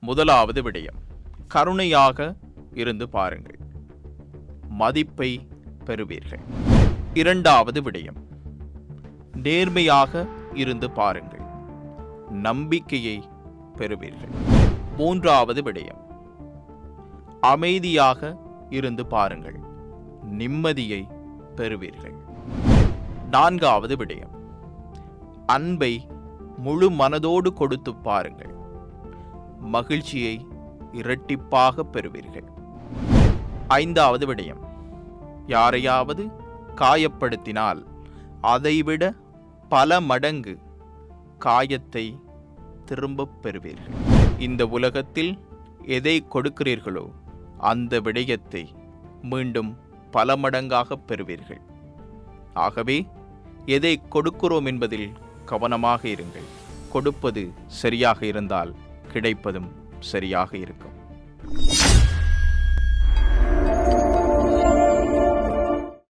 முதலாவது விடயம், கருணையாக இருந்து பாருங்கள், மதிப்பை பெறுவீர்கள். இரண்டாவது விடயம், நேர்மையாக இருந்து பாருங்கள், நம்பிக்கையை பெறுவீர்கள். மூன்றாவது விடயம், அமைதியாக இருந்து பாருங்கள், நிம்மதியை பெறுவீர்கள். நான்காவது விடயம், அன்பை முழு மனதோடு கொடுத்து பாருங்கள், மகிழ்ச்சியை இரட்டிப்பாக பெறுவீர்கள். ஐந்தாவது விடயம், யாரையாவது காயப்படுத்தினால் அதைவிட பல மடங்கு காயத்தை திரும்பப் பெறுவீர்கள். இந்த உலகத்தில் எதை கொடுக்கிறீர்களோ அந்த விடயத்தை மீண்டும் பல மடங்காக பெறுவீர்கள். ஆகவே எதை கொடுக்கிறோம் என்பதில் கவனமாக இருங்கள். கொடுப்பது சரியாக இருந்தால் கிடைப்பதும் சரியாக இருக்கும்.